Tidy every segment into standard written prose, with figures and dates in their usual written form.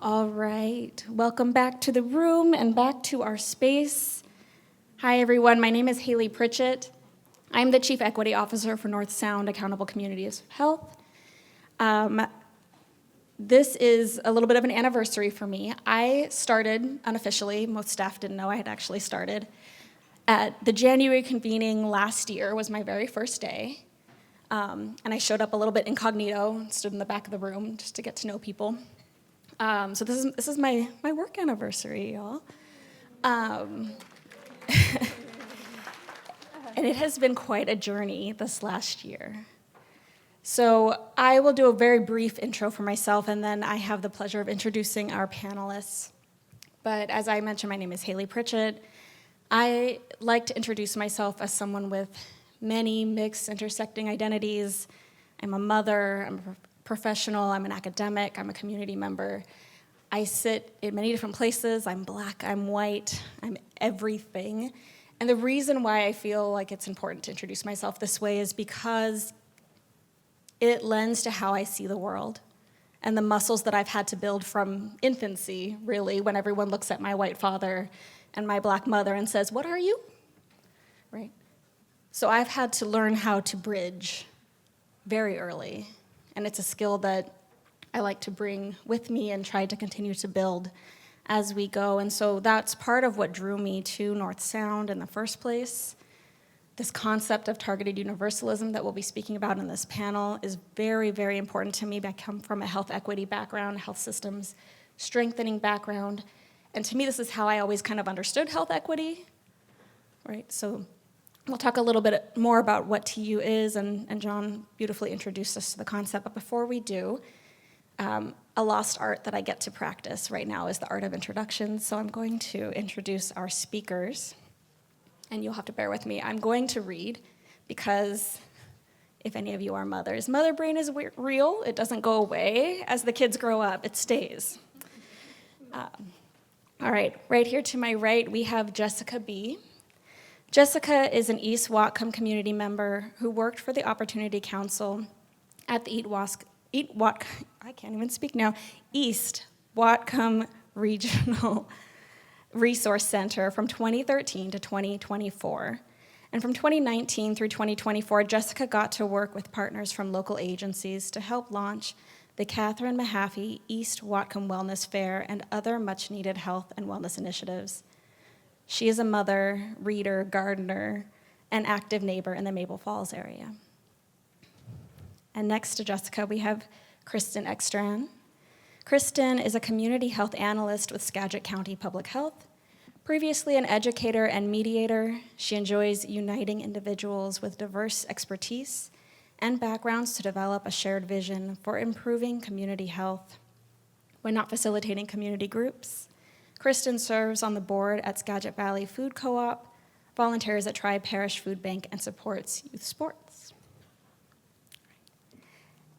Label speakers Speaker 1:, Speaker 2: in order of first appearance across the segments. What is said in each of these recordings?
Speaker 1: All right, welcome back to the room and back to our space. Hi everyone, my name is Haley Pritchett. I'm the Chief Equity Officer for North Sound Accountable Communities of Health. This is a little bit of an anniversary for me. I started unofficially, most staff didn't know I had actually started, at the January convening last year was my very first day. And I showed up a little bit incognito, stood in the back of the room just to get to know people. So this is my work anniversary, y'all. And it has been quite a journey this last year. So I will do a very brief intro for myself, and then I have the pleasure of introducing our panelists. But as I mentioned, my name is Haley Pritchett. I like to introduce myself as someone with many mixed, intersecting identities. I'm a mother, I'm a professional, I'm an academic, I'm a community member. I sit in many different places. I'm Black, I'm white, I'm everything. And the reason why I feel like it's important to introduce myself this way is because it lends to how I see the world and the muscles that I've had to build from infancy, really, when everyone looks at my white father and my Black mother and says, "What are you?" Right? So I've had to learn how to bridge very early. And it's a skill that I like to bring with me and try to continue to build as we go. And so that's part of what drew me to North Sound in the first place. This concept of targeted universalism that we'll be speaking about in this panel is very, very important to me. I come from a health equity background, health systems strengthening background. And to me, this is how I always kind of understood health equity, right? So we'll talk a little bit more about what TU is, and John beautifully introduced us to the concept. But before we do, a lost art that I get to practice right now is the art of introduction. So I'm going to introduce our speakers, and you'll have to bear with me. I'm going to read because if any of you are mothers, mother brain is real. It doesn't go away. As the kids grow up, it stays. All right here to my right, we have Jessica B. Jessica is an East Whatcom community member who worked for the Opportunity Council at the East Whatcom Regional Resource Center from 2013 to 2024. And from 2019 through 2024, Jessica got to work with partners from local agencies to help launch the Catherine Mahaffey East Whatcom Wellness Fair and other much-needed health and wellness initiatives. She is a mother, reader, gardener, and active neighbor in the Maple Falls area. And next to Jessica, we have Kristen Ekstrand. Kristen is a community health analyst with Skagit County Public Health. Previously an educator and mediator, she enjoys uniting individuals with diverse expertise and backgrounds to develop a shared vision for improving community health. When not facilitating community groups, Kristen serves on the board at Skagit Valley Food Co-op, volunteers at Tri Parish Food Bank, and supports youth sports.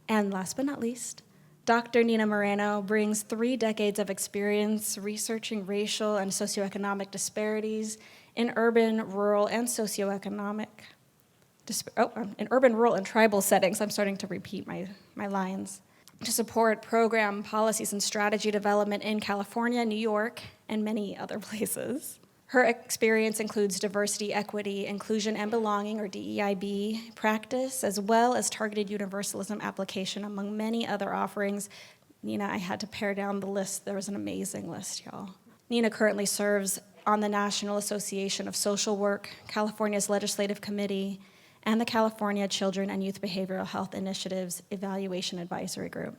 Speaker 1: And last but not least, Dr. Nina Moreno brings 3 decades of experience researching racial and socioeconomic disparities in urban, rural, and tribal settings. I'm starting to repeat my lines. To support program policies and strategy development in California, New York, and many other places. Her experience includes diversity, equity, inclusion, and belonging, or DEIB, practice, as well as targeted universalism application, among many other offerings. Nina, I had to pare down the list. There was an amazing list, y'all. Nina currently serves on the National Association of Social Work, California's Legislative Committee, and the California Children and Youth Behavioral Health Initiative's Evaluation Advisory Group.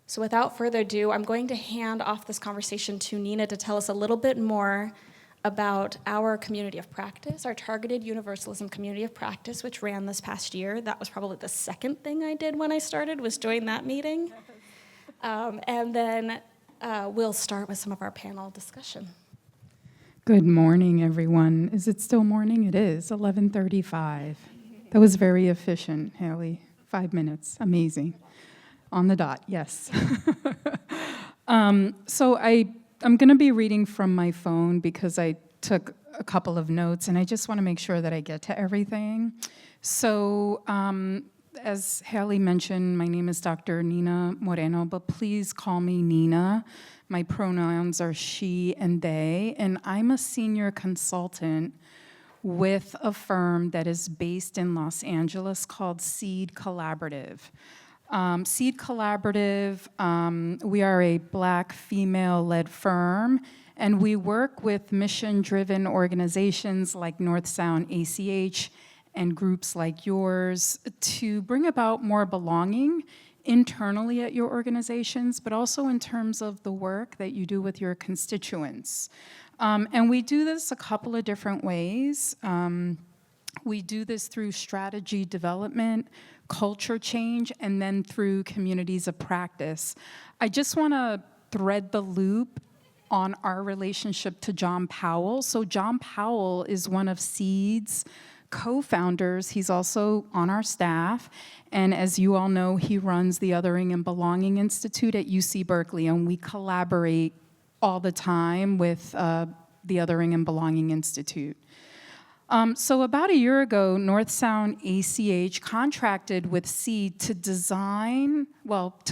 Speaker 1: So without further ado, I'm going to hand off this conversation to Nina to tell us a little bit more about our community of practice, our targeted universalism community of practice, which ran this past year. That was probably the second thing I did when I started, was join that meeting. And then we'll start with some of our panel discussion.
Speaker 2: Good morning, everyone. Is it still morning? It is, 11:35. That was very efficient, Haley. 5 minutes, amazing. On the dot, yes. So I'm going to be reading from my phone because I took a couple of notes, and I just want to make sure that I get to everything. So as Haley mentioned, my name is Dr. Nina Moreno, but please call me Nina. My pronouns are she and they, and I'm a senior consultant with a firm that is based in Los Angeles called Seed Collaborative. Seed Collaborative, we are a Black female-led firm, and we work with mission-driven organizations like North Sound ACH and groups like yours to bring about more belonging internally at your organizations, but also in terms of the work that you do with your constituents. And we do this a couple of different ways. We do this through strategy development, culture change, and then through communities of practice. I just want to thread the loop on our relationship to John Powell. So John Powell is one of Seed's co-founders. He's also on our staff. And as you all know, he runs the Othering and Belonging Institute at UC Berkeley, and we collaborate all the time with the Othering and Belonging Institute. So about a year ago, North Sound ACH contracted with Seed to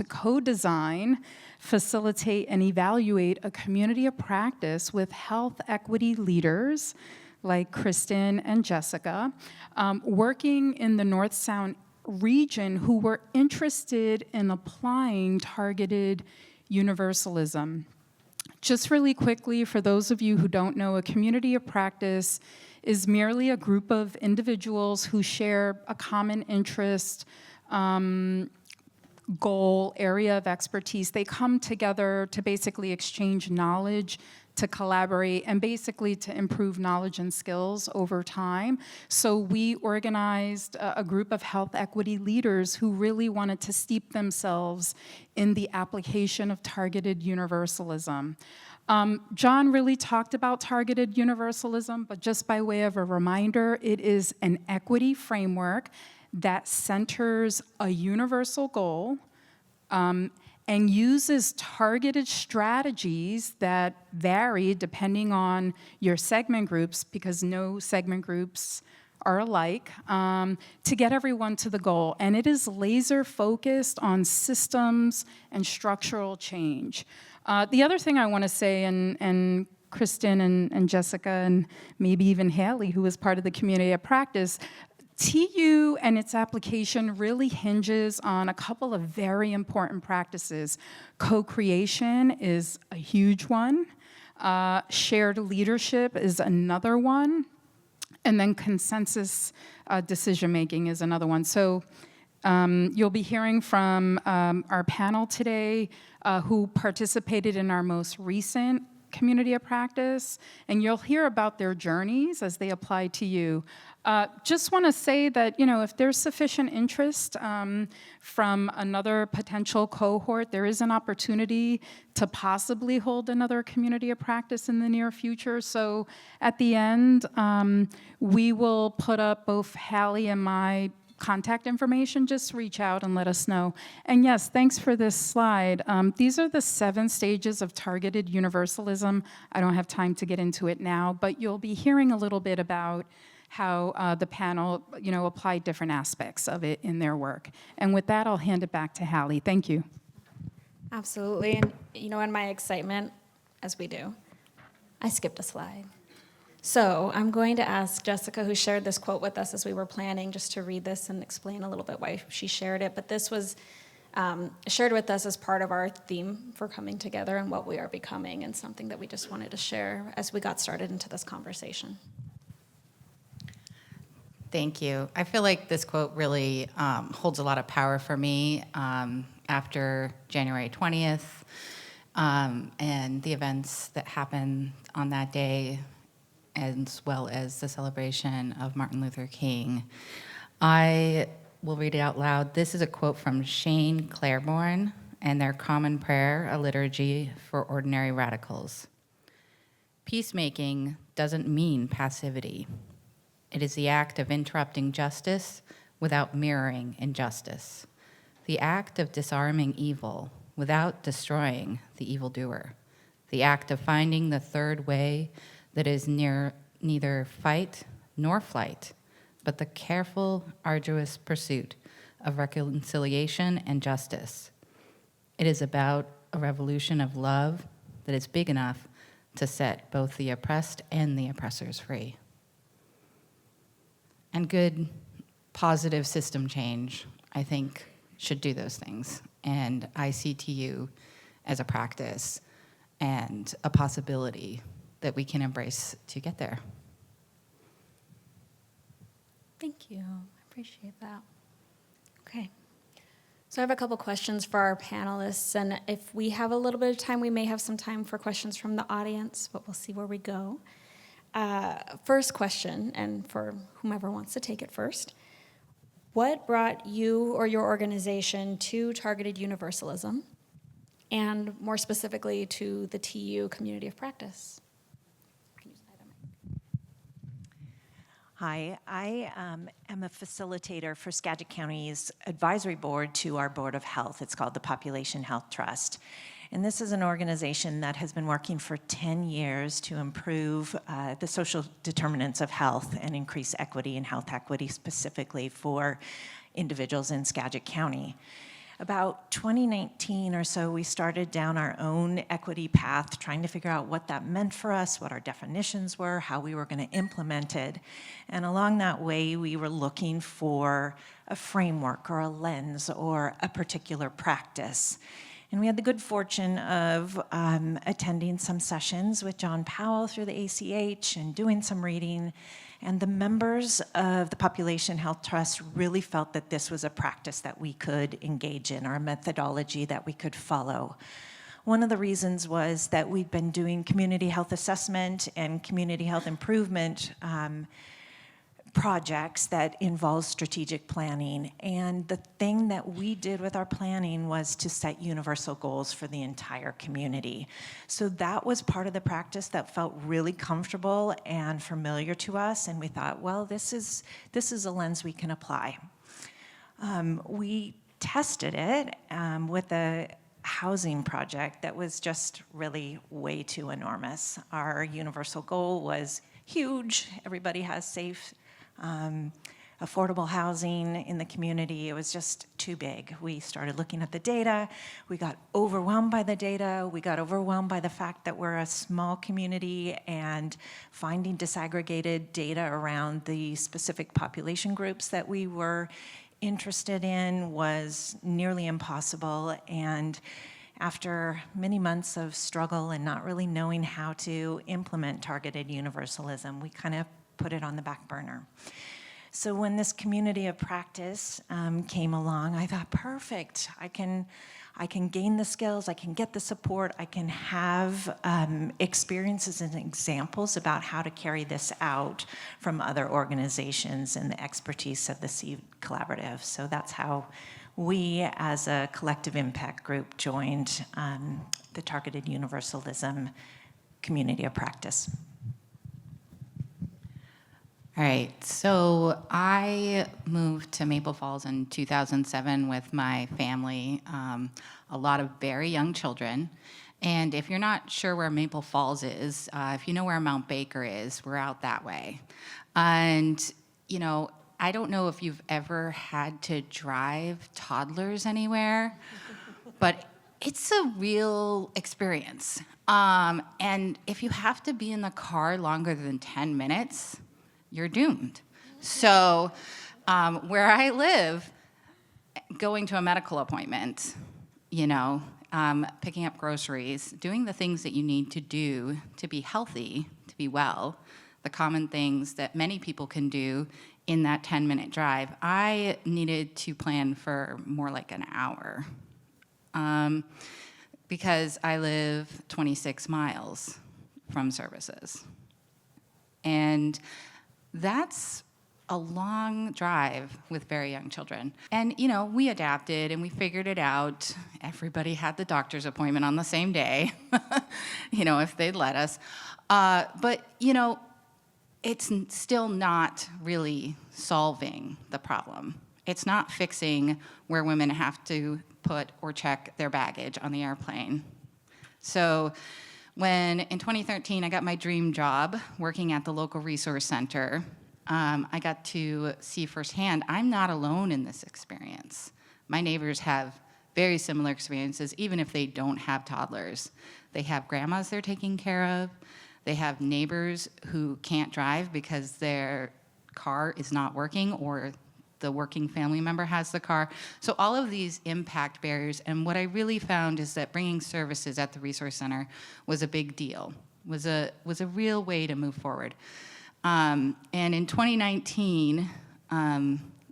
Speaker 2: co-design, facilitate, and evaluate a community of practice with health equity leaders like Kristen and Jessica, working in the North Sound region who were interested in applying targeted universalism. Just really quickly, for those of you who don't know, a community of practice is merely a group of individuals who share a common interest, goal, area of expertise. They come together to basically exchange knowledge, to collaborate, and basically to improve knowledge and skills over time. So we organized a group of health equity leaders who really wanted to steep themselves in the application of targeted universalism. John really talked about targeted universalism, but just by way of a reminder, it is an equity framework that centers a universal goal and uses targeted strategies that vary depending on your segment groups, because no segment groups are alike, to get everyone to the goal. And it is laser focused on systems and structural change. The other thing I want to say, and Kristen and Jessica and maybe even Haley, who is part of the community of practice, TU and its application really hinges on a couple of very important practices. Co-creation is a huge one. Shared leadership is another one. And then consensus decision-making is another one. So you'll be hearing from our panel today who participated in our most recent community of practice, and you'll hear about their journeys as they apply to you. Just want to say that, if there's sufficient interest from another potential cohort, there is an opportunity to possibly hold another community of practice in the near future. So at the end, we will put up both Hallie and my contact information. Just reach out and let us know. And yes, thanks for this slide. These are the 7 stages of targeted universalism. I don't have time to get into it now, but you'll be hearing a little bit about how the panel, applied different aspects of it in their work. And with that, I'll hand it back to Hallie. Thank you.
Speaker 1: Absolutely. And, in my excitement, as we do, I skipped a slide. So I'm going to ask Jessica, who shared this quote with us as we were planning, just to read this and explain a little bit why she shared it. But this was shared with us as part of our theme for coming together and what we are becoming, and something that we just wanted to share as we got started into this conversation.
Speaker 3: Thank you. I feel like this quote really holds a lot of power for me after January 20th and the events that happened on that day, as well as the celebration of Martin Luther King. I will read it out loud. This is a quote from Shane Claiborne and their Common Prayer, a liturgy for ordinary radicals. Peacemaking doesn't mean passivity. It is the act of interrupting justice without mirroring injustice. The act of disarming evil without destroying the evildoer. The act of finding the third way that is neither fight nor flight, but the careful, arduous pursuit of reconciliation and justice. It is about a revolution of love that is big enough to set both the oppressed and the oppressors free. And good, positive system change, I think, should do those things. And I see TU as a practice and a possibility that we can embrace to get there.
Speaker 1: Thank you. I appreciate that. Okay. So I have a couple questions for our panelists, and if we have a little bit of time, we may have some time for questions from the audience, but we'll see where we go. First question, and for whomever wants to take it first, what brought you or your organization to targeted universalism, and more specifically to the TU community of practice?
Speaker 4: Hi, I am a facilitator for Skagit County's advisory board to our Board of Health. It's called the Population Health Trust. And this is an organization that has been working for 10 years to improve the social determinants of health and increase equity and health equity specifically for individuals in Skagit County. About 2019 or so, we started down our own equity path, trying to figure out what that meant for us, what our definitions were, how we were going to implement it. And along that way, we were looking for a framework or a lens or a particular practice. And we had the good fortune of attending some sessions with John Powell through the ACH and doing some reading. And the members of the Population Health Trust really felt that this was a practice that we could engage in, or a methodology that we could follow. One of the reasons was that we'd been doing community health assessment and community health improvement projects that involve strategic planning. And the thing that we did with our planning was to set universal goals for the entire community. So that was part of the practice that felt really comfortable and familiar to us. And we thought, well, this is a lens we can apply. We tested it with a housing project that was just really way too enormous. Our universal goal was huge. Everybody has safe, affordable housing in the community. It was just too big. We started looking at the data. We got overwhelmed by the data. We got overwhelmed by the fact that we're a small community, and finding disaggregated data around the specific population groups that we were interested in was nearly impossible. And after many months of struggle and not really knowing how to implement targeted universalism, we kind of put it on the back burner. So when this community of practice came along, I thought, perfect. I can gain the skills, I can get the support, I can have experiences and examples about how to carry this out from other organizations and the expertise of the Seed Collaborative. So that's how we, as a collective impact group, joined the Targeted Universalism community of practice.
Speaker 3: All right, so I moved to Maple Falls in 2007 with my family, a lot of very young children. And if you're not sure where Maple Falls is, if you know where Mount Baker is, we're out that way. And, you know, I don't know if you've ever had to drive toddlers anywhere, but it's a real experience. And if you have to be in the car longer than 10 minutes, you're doomed. So where I live, going to a medical appointment, you know, picking up groceries, doing the things that you need to do to be healthy, to be well, the common things that many people can do in that 10-minute drive, I needed to plan for more like an hour because I live 26 miles from services. And that's a long drive with very young children. And, you know, we adapted and we figured it out. Everybody had the doctor's appointment on the same day, you know, if they'd let us. But, you know, it's still not really solving the problem. It's not fixing where women have to put or check their baggage on the airplane. So when in 2013 I got my dream job working at the local resource center, I got to see firsthand, I'm not alone in this experience. My neighbors have very similar experiences, even if they don't have toddlers. They have grandmas they're taking care of. They have neighbors who can't drive because their car is not working, or the working family member has the car. So all of these impact barriers, and what I really found is that bringing services at the Resource Center was a big deal, was a real way to move forward. And in 2019,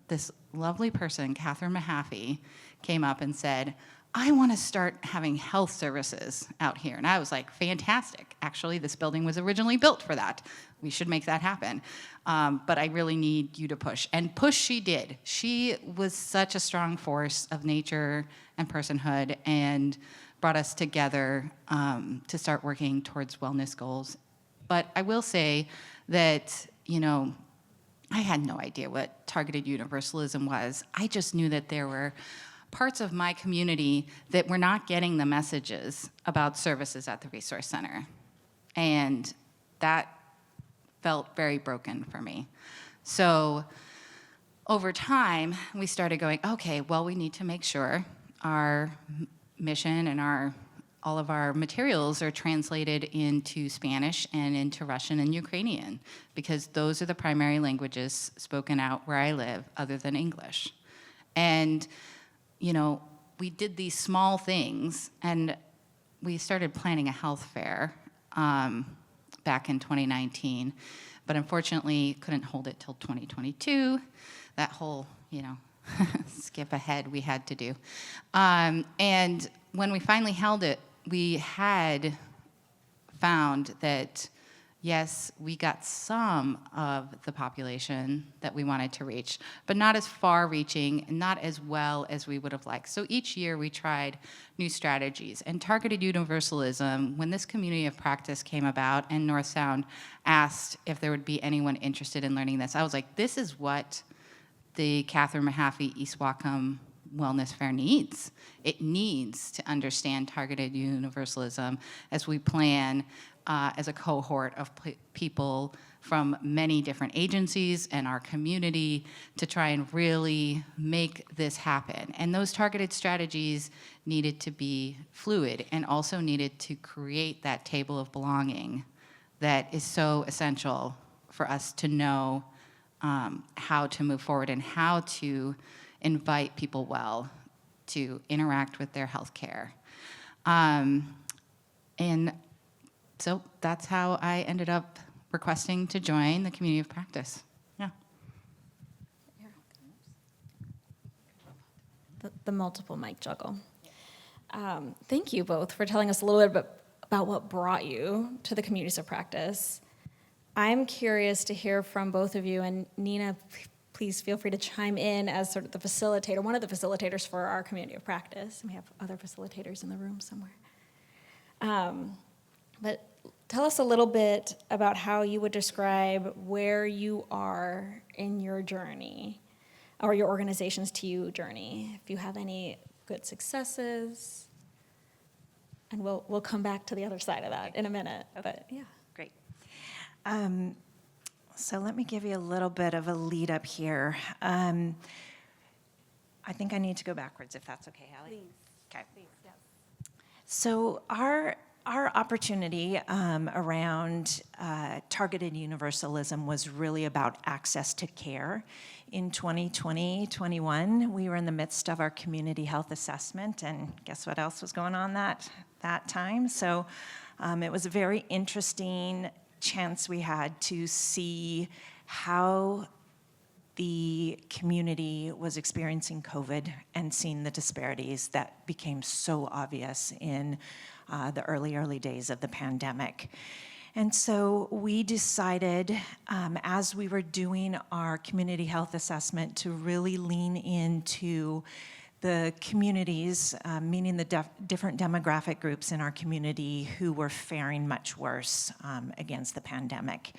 Speaker 3: this lovely person, Catherine Mahaffey, came up and said, I want to start having health services out here. And I was like, fantastic. Actually, this building was originally built for that. We should make that happen. But I really need you to push. And push she did. She was such a strong force of nature and personhood, and brought us together to start working towards wellness goals. But I will say that, I had no idea what targeted universalism was. I just knew that there were parts of my community that were not getting the messages about services at the Resource Center. And that felt very broken for me. So over time, we started going, okay, well, we need to make sure our mission and all of our materials are translated into Spanish and into Russian and Ukrainian, because those are the primary languages spoken out where I live, other than English. And we did these small things, and we started planning a health fair back in 2019, but unfortunately couldn't hold it till 2022. That whole, skip ahead we had to do. And when we finally held it, we had found that, yes, we got some of the population that we wanted to reach, but not as far-reaching and not as well as we would have liked. So each year we tried new strategies. And targeted universalism, when this community of practice came about and North Sound asked if there would be anyone interested in learning this, I was like, this is what the Catherine Mahaffey East Whatcom Wellness Fair needs. It needs to understand targeted universalism as we plan as a cohort of people from many different agencies and our community to try and really make this happen. And those targeted strategies needed to be fluid and also needed to create that table of belonging that is so essential for us to know how to move forward and how to invite people well to interact with their health care. And so that's how I ended up requesting to join the community of practice. Yeah.
Speaker 1: The multiple mic juggle. Thank you both for telling us a little bit about what brought you to the communities of practice. I'm curious to hear from both of you, and Nina, please feel free to chime in as sort of the facilitator, one of the facilitators for our community of practice. And we have other facilitators in the room somewhere. But tell us a little bit about how you would describe where you are in your journey, or your organization's TU journey, if you have any good successes. And we'll come back to the other side of that in a minute.
Speaker 4: Okay.
Speaker 1: But yeah.
Speaker 4: Great. So let me give you a little bit of a lead up here. I think I need to go backwards, if that's okay, Hallie?
Speaker 1: Please.
Speaker 4: Okay.
Speaker 1: Please, yes.
Speaker 4: So our opportunity around targeted universalism was really about access to care. In 2020-21, we were in the midst of our community health assessment, and guess what else was going on that time? So it was a very interesting chance we had to see how the community was experiencing COVID and seeing the disparities that became so obvious in the early days of the pandemic. And so we decided, as we were doing our community health assessment, to really lean into the communities, meaning the different demographic groups in our community who were faring much worse against the pandemic.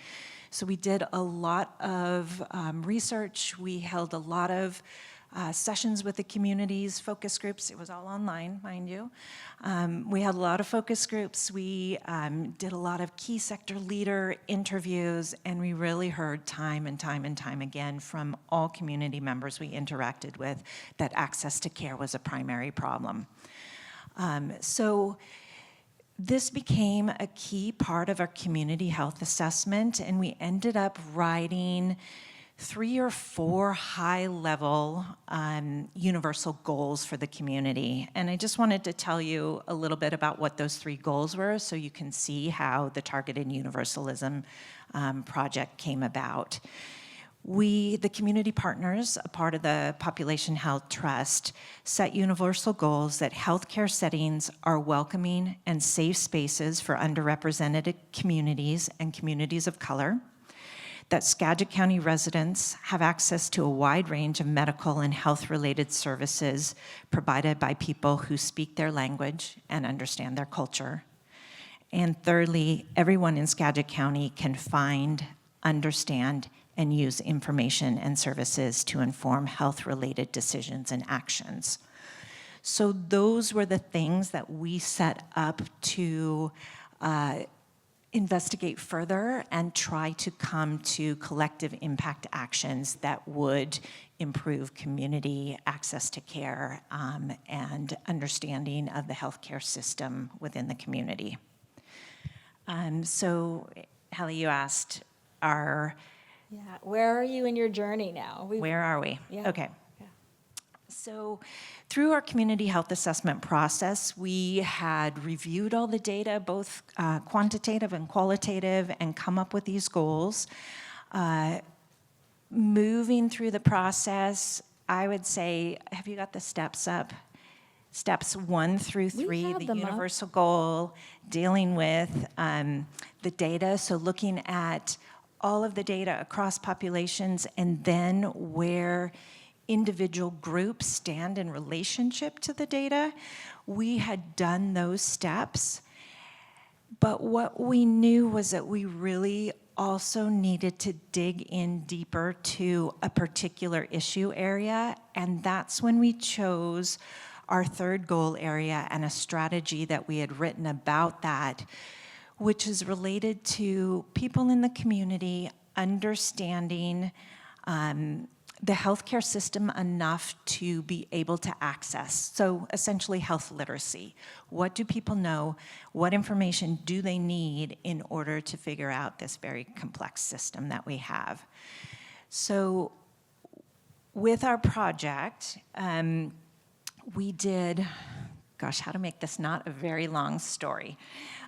Speaker 4: So we did a lot of research. We held a lot of sessions with the communities, focus groups. It was all online, mind you. We had a lot of focus groups. We did a lot of key sector leader interviews, and we really heard time and time and time again from all community members we interacted with that access to care was a primary problem. So this became a key part of our community health assessment, and we ended up writing 3 or 4 high-level universal goals for the community. And I just wanted to tell you a little bit about what those 3 goals were so you can see how the Targeted Universalism project came about. We, the community partners, a part of the Population Health Trust, set universal goals that healthcare settings are welcoming and safe spaces for underrepresented communities and communities of color, that Skagit County residents have access to a wide range of medical and health-related services provided by people who speak their language and understand their culture. And thirdly, everyone in Skagit County can find, understand, and use information and services to inform health-related decisions and actions. So those were the things that we set up to investigate further and try to come to collective impact actions that would improve community access to care and understanding of the healthcare system within the community. So, Hallie, you asked,
Speaker 1: Where are you in your journey now?
Speaker 4: where are we?
Speaker 1: Yeah.
Speaker 4: Okay.
Speaker 1: Yeah.
Speaker 4: So through our community health assessment process, we had reviewed all the data, both quantitative and qualitative, and come up with these goals. Moving through the process, I would say, have you got the steps up? Steps 1 through 3,
Speaker 1: have
Speaker 4: the
Speaker 1: them up.
Speaker 4: universal goal, dealing with the data, so looking at all of the data across populations, and then where individual groups stand in relationship to the data. We had done those steps, but what we knew was that we really also needed to dig in deeper to a particular issue area, and that's when we chose our 3rd goal area and a strategy that we had written about that, which is related to people in the community understanding the healthcare system enough to be able to access. So essentially health literacy. What do people know? What information do they need in order to figure out this very complex system that we have? So with our project, we did, gosh, how to make this not a very long story.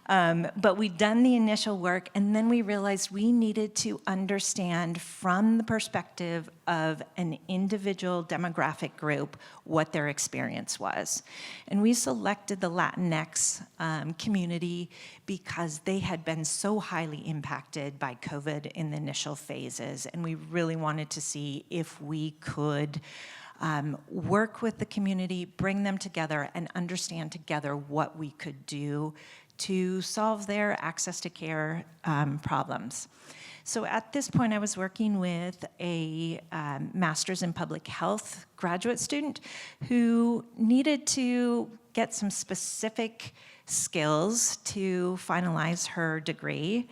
Speaker 4: But we'd done the initial work, and then we realized we needed to understand from the perspective of an individual demographic group what their experience was. And we selected the Latinx community because they had been so highly impacted by COVID in the initial phases, and we really wanted to see if we could work with the community, bring them together, and understand together what we could do to solve their access to care problems. So at this point, I was working with a master's in public health graduate student who needed to get some specific skills to finalize her degree,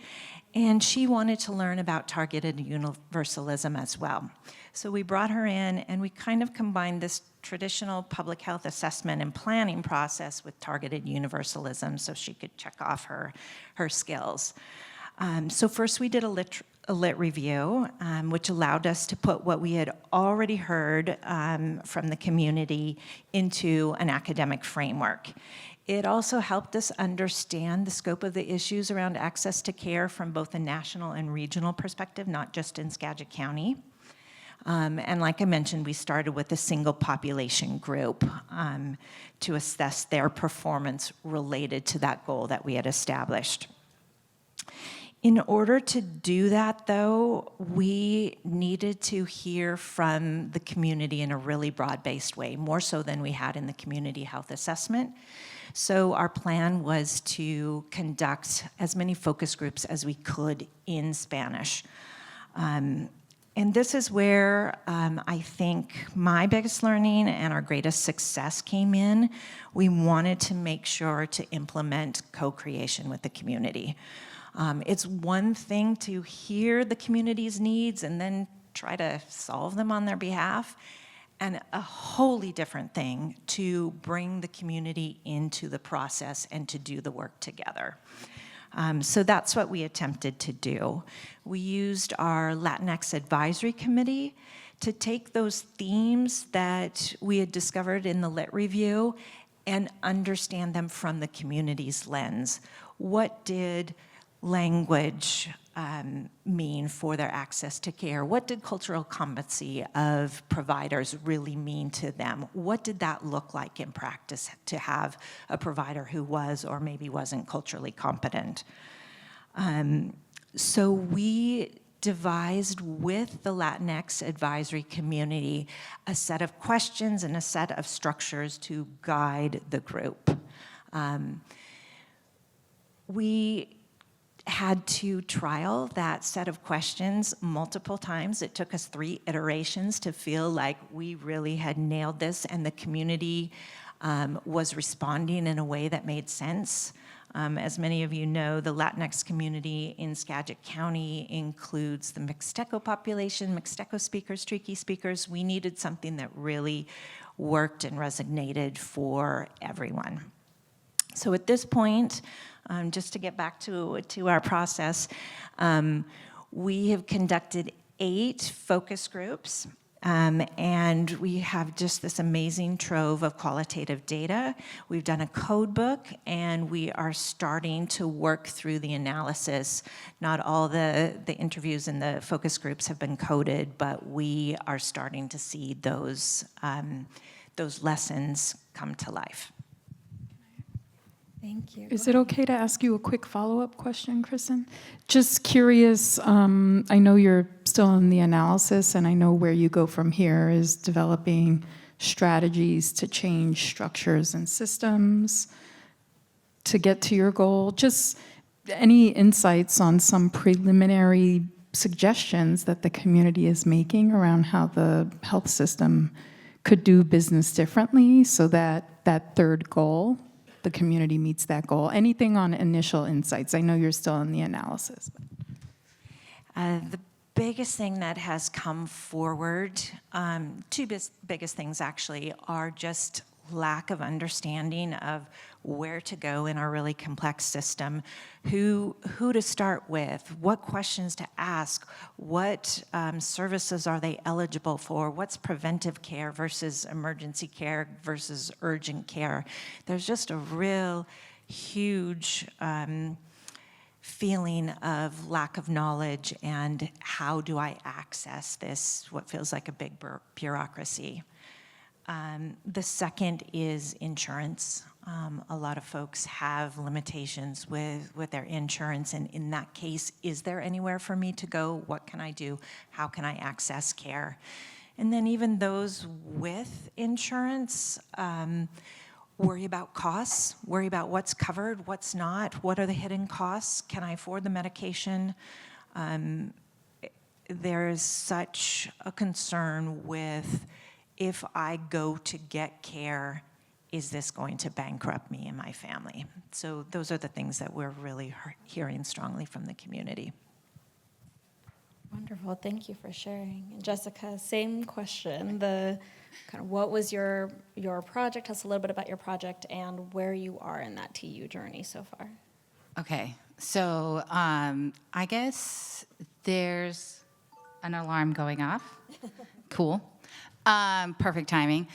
Speaker 4: and she wanted to learn about targeted universalism as well. So we brought her in, and we kind of combined this traditional public health assessment and planning process with targeted universalism so she could check off her skills. So first we did a lit review, which allowed us to put what we had already heard from the community into an academic framework. It also helped us understand the scope of the issues around access to care from both a national and regional perspective, not just in Skagit County. And like I mentioned, we started with a single population group to assess their performance related to that goal that we had established. In order to do that, though, we needed to hear from the community in a really broad-based way, more so than we had in the community health assessment. So our plan was to conduct as many focus groups as we could in Spanish. And this is where I think my biggest learning and our greatest success came in. We wanted to make sure to implement co-creation with the community. It's one thing to hear the community's needs and then try to solve them on their behalf, and a wholly different thing to bring the community into the process and to do the work together. So that's what we attempted to do. We used our Latinx Advisory Committee to take those themes that we had discovered in the Lit Review and understand them from the community's lens. What did language mean for their access to care? What did cultural competency of providers really mean to them? What did that look like in practice to have a provider who was or maybe wasn't culturally competent? So we devised with the Latinx advisory community a set of questions and a set of structures to guide the group. We had to trial that set of questions multiple times. It took us 3 iterations to feel like we really had nailed this and the community was responding in a way that made sense. As many of you know, the Latinx community in Skagit County includes the Mixteco population, Mixteco speakers, Triqui speakers. We needed something that really worked and resonated for everyone. So at this point, just to get back to our process, we have conducted 8 focus groups, and we have just this amazing trove of qualitative data. We've done a code book, and we are starting to work through the analysis. Not all the interviews in the focus groups have been coded, but we are starting to see those lessons come to life.
Speaker 1: Thank you.
Speaker 2: Is it okay to ask you a quick follow-up question, Kristen? Just curious, I know you're still in the analysis, and I know where you go from here is developing strategies to change structures and systems to get to your goal. Just any insights on some preliminary suggestions that the community is making around how the health system could do business differently so that that third goal, the community meets that goal? Anything on initial insights? I know you're still in the analysis.
Speaker 4: The biggest thing that has come forward, 2 biggest things actually, are just lack of understanding of where to go in our really complex system, who to start with, what questions to ask, what services are they eligible for, what's preventive care versus emergency care versus urgent care. There's just a real huge feeling of lack of knowledge and how do I access this, what feels like a big bureaucracy. The second is insurance. A lot of folks have limitations with their insurance, and in that case, is there anywhere for me to go? What can I do? How can I access care? And then even those with insurance worry about costs, worry about what's covered, what's not, what are the hidden costs, can I afford the medication? There is such a concern with, if I go to get care, is this going to bankrupt me and my family? So those are the things that we're really hearing strongly from the community.
Speaker 1: Wonderful. Thank you for sharing. And Jessica, same question. The kind of what was your project? Tell us a little bit about your project and where you are in that TU journey so far.
Speaker 3: Okay, so I guess there's an alarm going off. Cool. Perfect timing.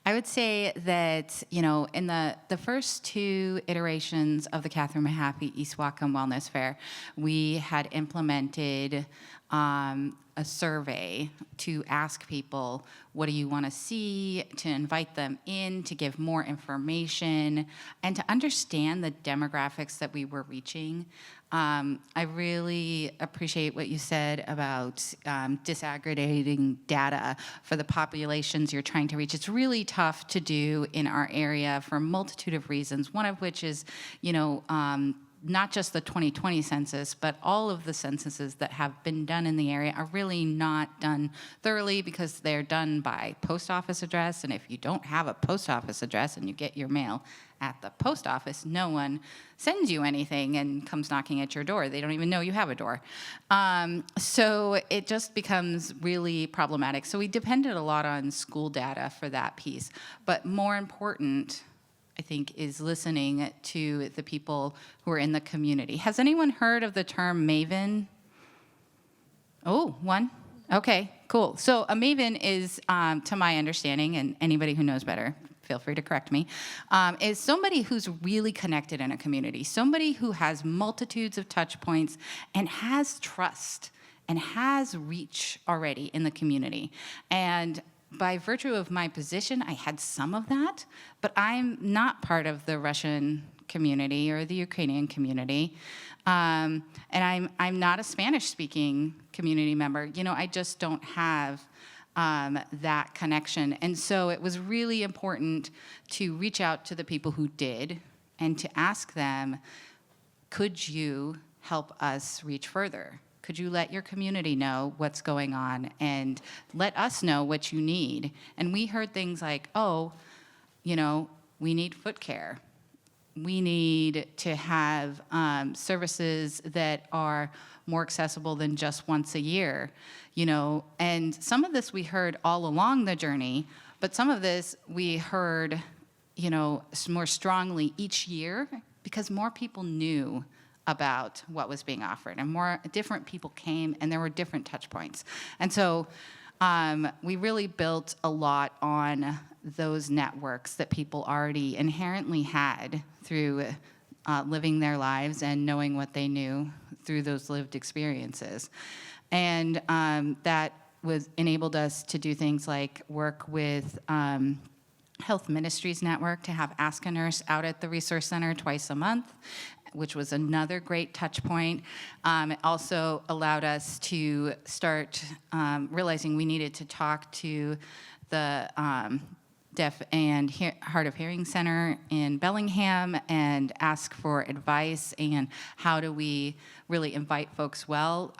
Speaker 3: I would say that, you know, in the first 2 iterations of the Catherine Mahaffey East Whatcom Wellness Fair, we had implemented a survey to ask people, what do you want to see, to invite them in, to give more information, and to understand the demographics that we were reaching. I really appreciate what you said about disaggregating data for the populations you're trying to reach. It's really tough to do in our area for a multitude of reasons, one of which is, you know, not just the 2020 census, but all of the censuses that have been done in the area are really not done thoroughly because they're done by post office address. And if you don't have a post office address and you get your mail at the post office, no one sends you anything and comes knocking at your door. They don't even know you have a door. So it just becomes really problematic. So we depended a lot on school data for that piece. But more important, I think, is listening to the people who are in the community. Has anyone heard of the term MAVEN? Oh, one? Okay, cool. So a MAVEN is, to my understanding, and anybody who knows better, feel free to correct me, is somebody who's really connected in a community, somebody who has multitudes of touch points and has trust and has reach already in the community. And by virtue of my position, I had some of that, but I'm not part of the Russian community or the Ukrainian community. And I'm not a Spanish-speaking community member. You know, I just don't have that connection. And so it was really important to reach out to the people who did and to ask them, could you help us reach further? Could you let your community know what's going on and let us know what you need? And we heard things like, oh, you know, we need foot care. We need to have services that are more accessible than just once a year, you know. And some of this we heard all along the journey, but some of this we heard, you know, more strongly each year because more people knew about what was being offered, and more different people came, and there were different touch points. And so we really built a lot on those networks that people already inherently had through living their lives and knowing what they knew through those lived experiences. And that enabled us to do things like work with Health Ministries Network to have Ask a Nurse out at the Resource Center twice a month, which was another great touch point. It also allowed us to start realizing we needed to talk to the Deaf and Hard of Hearing Center in Bellingham and ask for advice and how do we really invite folks well.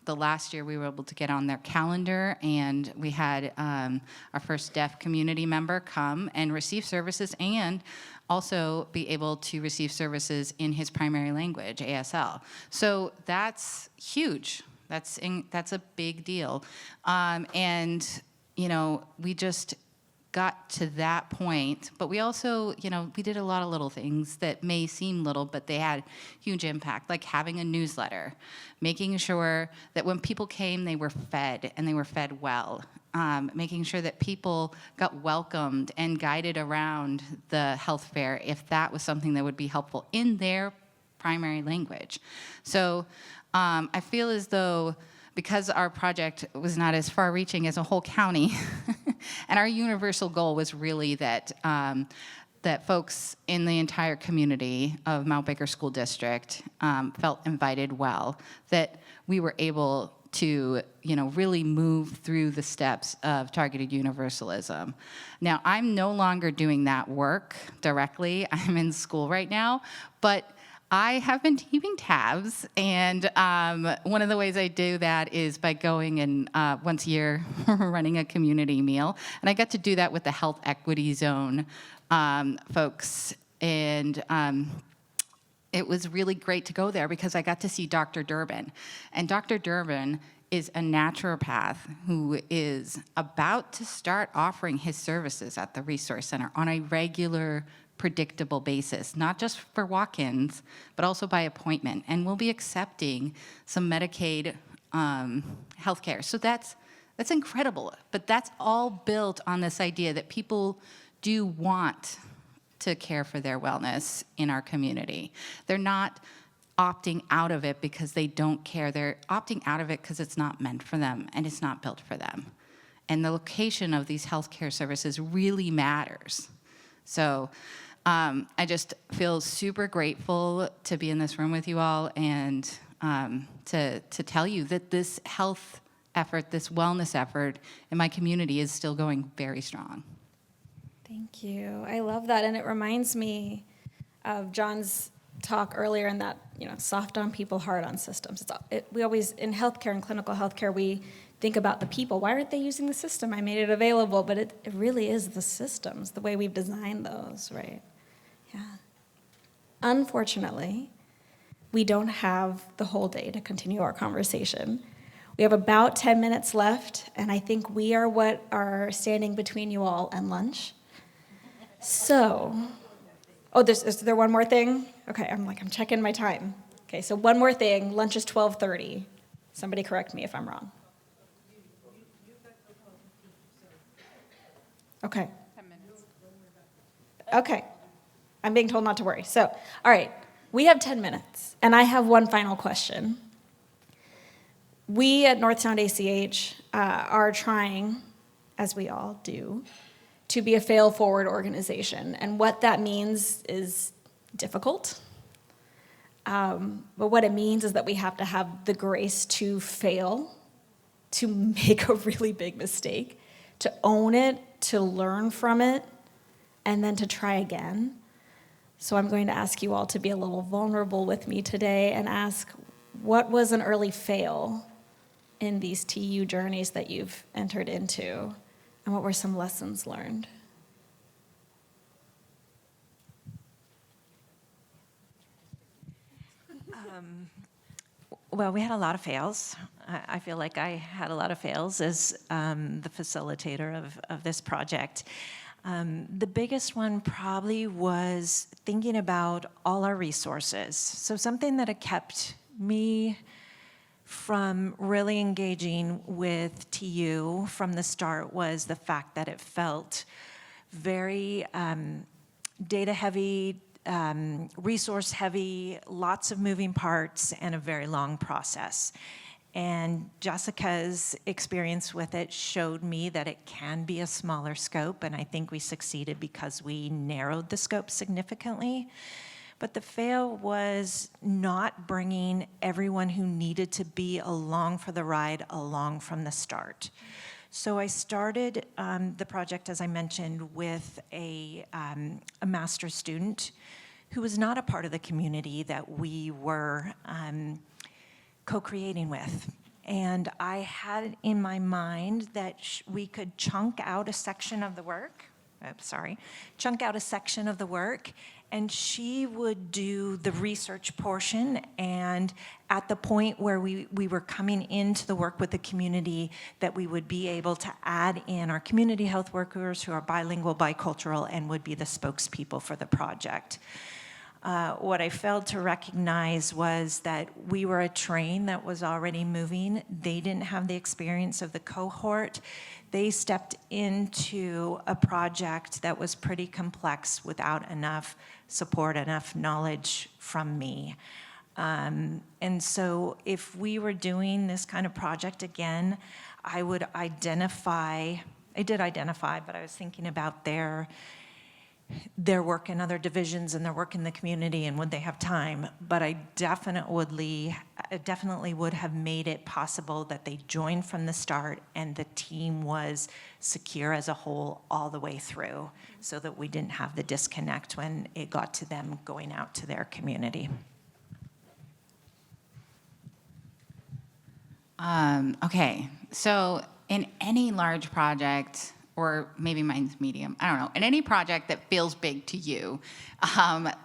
Speaker 3: The last year we were able to get on their calendar, and we had our first deaf community member come and receive services and also be able to receive services in his primary language, ASL. So that's huge. That's a big deal. And, you know, we just got to that point, but we also, you know, we did a lot of little things that may seem little, but they had huge impact, like having a newsletter, making sure that when people came, they were fed and they were fed well, making sure that people got welcomed and guided around the health fair if that was something that would be helpful in their primary language. So I feel as though because our project was not as far-reaching as a whole county, and our universal goal was really that that folks in the entire community of Mount Baker School District felt invited well, that we were able to, you know, really move through the steps of targeted universalism. Now, I'm no longer doing that work directly. I'm in school right now, but I have been keeping tabs, and one of the ways I do that is by going and once a year running a community meal, and I got to do that with the Health Equity Zone folks, and it was really great to go there because I got to see Dr. Durbin, and Dr. Durbin is a naturopath who is about to start offering his services at the Resource Center on a regular, predictable basis, not just for walk-ins, but also by appointment. And we'll be accepting some Medicaid healthcare. So that's incredible. But that's all built on this idea that people do want to care for their wellness in our community. They're not opting out of it because they don't care. They're opting out of it because it's not meant for them and it's not built for them. And the location of these healthcare services really matters. So I just feel super grateful to be in this room with you all and to tell you that this health effort, this wellness effort in my community is still going very strong.
Speaker 1: Thank you. I love that. And it reminds me of John's talk earlier in that, soft on people, hard on systems. We always, in healthcare and clinical healthcare, we think about the people. Why aren't they using the system? I made it available, but it really is the systems, the way we've designed those, right? Yeah. Unfortunately, we don't have the whole day to continue our conversation. We have about 10 minutes left, and I think we are what are standing between you all and lunch. So, is there one more thing? Okay, I'm checking my time. Okay, so one more thing, lunch is 12:30. Somebody correct me if I'm wrong. Okay.
Speaker 2: 10 minutes.
Speaker 1: Okay. I'm being told not to worry. So, all right, we have 10 minutes, and I have one final question. We at North Sound ACH are trying, as we all do, to be a fail-forward organization. And what that means is difficult. But what it means is that we have to have the grace to fail, to make a really big mistake, to own it, to learn from it, and then to try again. So I'm going to ask you all to be a little vulnerable with me today and ask, what was an early fail in these TU journeys that you've entered into? And what were some lessons learned?
Speaker 4: Well, we had a lot of fails. I feel like I had a lot of fails as the facilitator of this project. The biggest one probably was thinking about all our resources. So something that had kept me from really engaging with TU from the start was the fact that it felt very data-heavy, resource-heavy, lots of moving parts, and a very long process. And Jessica's experience with it showed me that it can be a smaller scope, and I think we succeeded because we narrowed the scope significantly. But the fail was not bringing everyone who needed to be along for the ride along from the start. So I started the project, as I mentioned, with a master's student who was not a part of the community that we were co-creating with. And I had in my mind that we could chunk out a section of the work, and she would do the research portion, and at the point where we were coming into the work with the community, that we would be able to add in our community health workers who are bilingual, bicultural, and would be the spokespeople for the project. What I failed to recognize was that we were a train that was already moving. They didn't have the experience of the cohort. They stepped into a project that was pretty complex without enough support, enough knowledge from me. And so if we were doing this kind of project again, I did identify, but I was thinking about their work in other divisions and their work in the community and would they have time. But I definitely would have made it possible that they joined from the start and the team was secure as a whole all the way through so that we didn't have the disconnect when it got to them going out to their community.
Speaker 3: Okay, so in any large project, or maybe mine's medium, I don't know, in any project that feels big to you,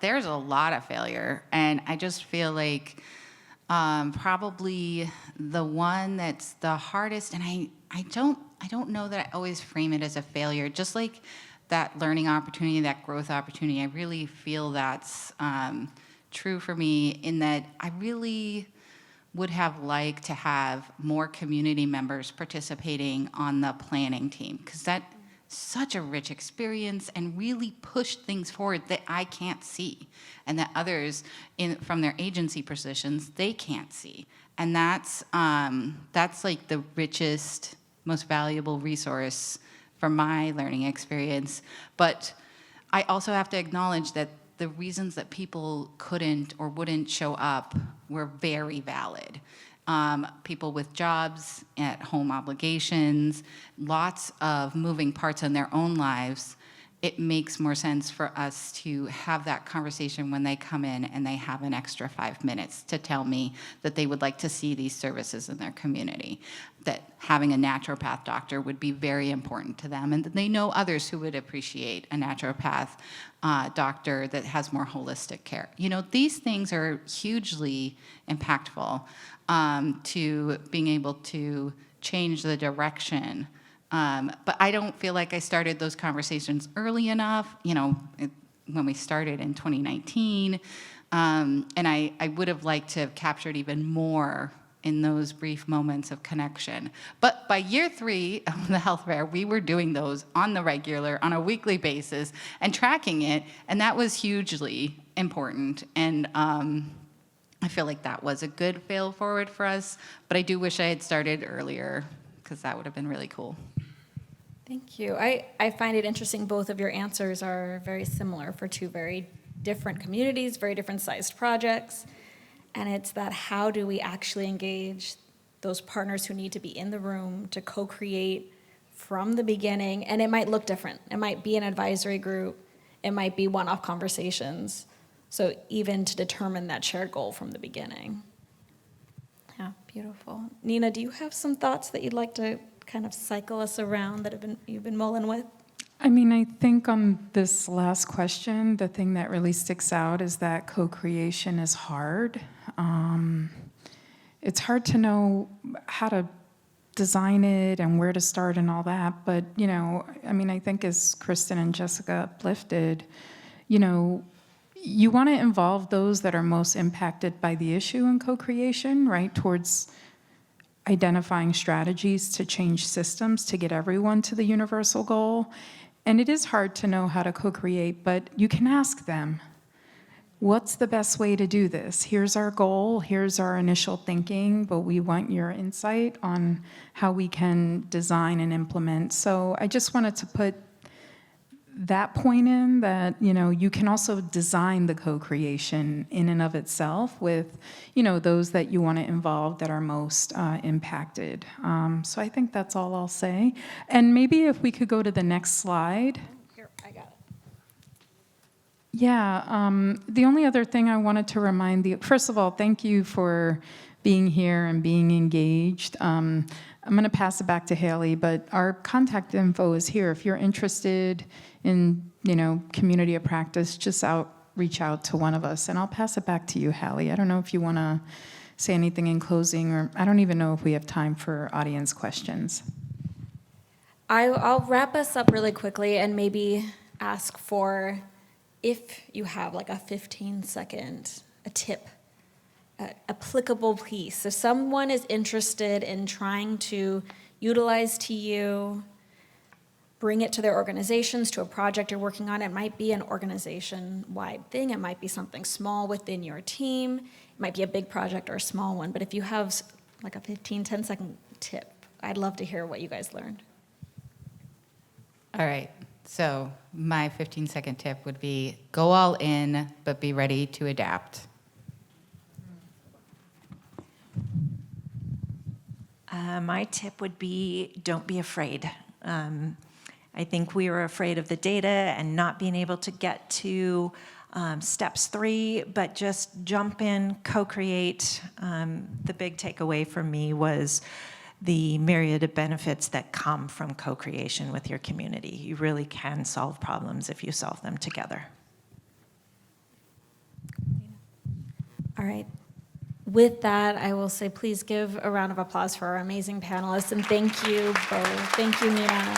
Speaker 3: there's a lot of failure. And I just feel like probably the one that's the hardest, and I don't know that I always frame it as a failure, just like that learning opportunity, that growth opportunity, I really feel that's true for me in that I really would have liked to have more community members participating on the planning team, because that's such a rich experience and really pushed things forward that I can't see and that others from their agency positions, they can't see. And that's like the richest, most valuable resource from my learning experience. But I also have to acknowledge that the reasons that people couldn't or wouldn't show up were very valid. People with jobs, at home obligations, lots of moving parts in their own lives. it makes more sense for us to have that conversation when they come in and they have an extra 5 minutes to tell me that they would like to see these services in their community, that having a naturopath doctor would be very important to them, and that they know others who would appreciate a naturopath doctor that has more holistic care. You know, these things are hugely impactful to being able to change the direction. But I don't feel like I started those conversations early enough, you know, when we started in 2019. And I would have liked to have captured even more in those brief moments of connection. But by year 3 of the health fair, we were doing those on the regular, on a weekly basis, and tracking it. And that was hugely important. And I feel like that was a good fail forward for us. But I do wish I had started earlier, because that would have been really cool.
Speaker 1: Thank you. I find it interesting, both of your answers are very similar for 2 very different communities, very different sized projects. And it's that, how do we actually engage those partners who need to be in the room to co-create from the beginning? And it might look different. It might be an advisory group. It might be one-off conversations. So even to determine that shared goal from the beginning. Yeah, beautiful. Nina, do you have some thoughts that you'd like to kind of cycle us around that you've been mulling with?
Speaker 2: I mean, I think on this last question, the thing that really sticks out is that co-creation is hard. It's hard to know how to design it and where to start and all that. But, you know, I mean, I think as Kristen and Jessica uplifted, you know, you want to involve those that are most impacted by the issue in co-creation, right, towards identifying strategies to change systems to get everyone to the universal goal. And it is hard to know how to co-create, but you can ask them, what's the best way to do this? Here's our goal, here's our initial thinking, but we want your insight on how we can design and implement. So I just wanted to put that point in, that, you know, you can also design the co-creation in and of itself with, you know, those that you want to involve that are most impacted. So I think that's all I'll say. And maybe if we could go to the next slide.
Speaker 1: Here, I got it.
Speaker 2: Yeah, the only other thing I wanted to remind you, first of all, thank you for being here and being engaged. I'm going to pass it back to Haley, but our contact info is here. If you're interested in, you know, community of practice, just reach out to one of us, and I'll pass it back to you, Haley. I don't know if you want to say anything in closing, or I don't even know if we have time for audience questions.
Speaker 1: I'll wrap us up really quickly and maybe ask for, if you have like a 15-second, a tip, applicable piece. If someone is interested in trying to utilize TU, bring it to their organizations, to a project you're working on. It might be an organization-wide thing. It might be something small within your team. It might be a big project or a small one. But if you have like a 10-second tip, I'd love to hear what you guys learned.
Speaker 3: All right. So my 15-second tip would be, go all in, but be ready to adapt.
Speaker 4: My tip would be, don't be afraid. I think we were afraid of the data and not being able to get to steps 3, but just jump in, co-create. The big takeaway for me was the myriad of benefits that come from co-creation with your community. You really can solve problems if you solve them together.
Speaker 1: All right. With that, I will say please give a round of applause for our amazing panelists, and thank you both. Thank you, Nina.